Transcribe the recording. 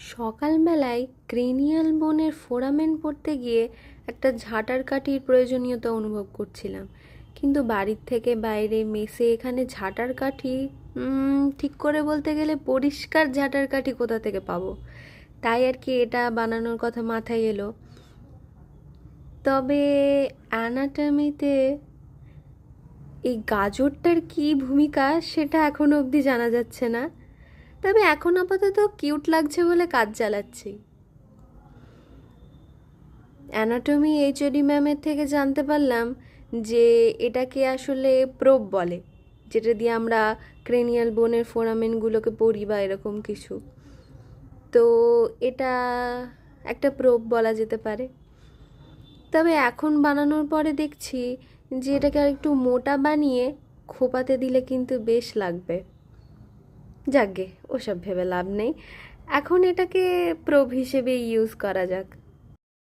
সকালবেলায় ক্রেনিয়াল বোনের ফোরামেন পড়তে গিয়ে একটা ঝাঁটার কাঠির প্রয়োজনীয়তা অনুভব করছিলাম, কিন্তু বাড়ির থেকে বাইরে মেসে এখানে ঝাঁটার কাঠি, ঠিক করে বলতে গেলে পরিষ্কার ঝাঁটার কাঠি কোথা থেকে পাবো। তাই আর কি এটা বানানোর কথা মাথায় এলো। তবে অ্যানাটমিতে এই গাজরটার কী ভূমিকা সেটা এখনো অবধি জানা যাচ্ছে না। তবে এখন আপাতত কিউট লাগছে বলে কাজ চালাচ্ছি। অ্যানাটমি এইচওডি ম্যামের থেকে জানতে পারলাম যে এটাকে আসলে প্রোব বলে, যেটা দিয়ে আমরা ক্রেনিয়াল বোনের ফোরামেনগুলোকে পড়ি বা এরকম কিছু। তো এটা একটা প্রোব বলা যেতে পারে। তবে এখন বানানোর পরে দেখছি যে এটাকে আর একটু মোটা বানিয়ে খোপাতে দিলে কিন্তু বেশ লাগবে। যাকগে, ওসব ভেবে লাভ নেই, এখন এটাকে প্রোব হিসেবে ইউজ করা যাক।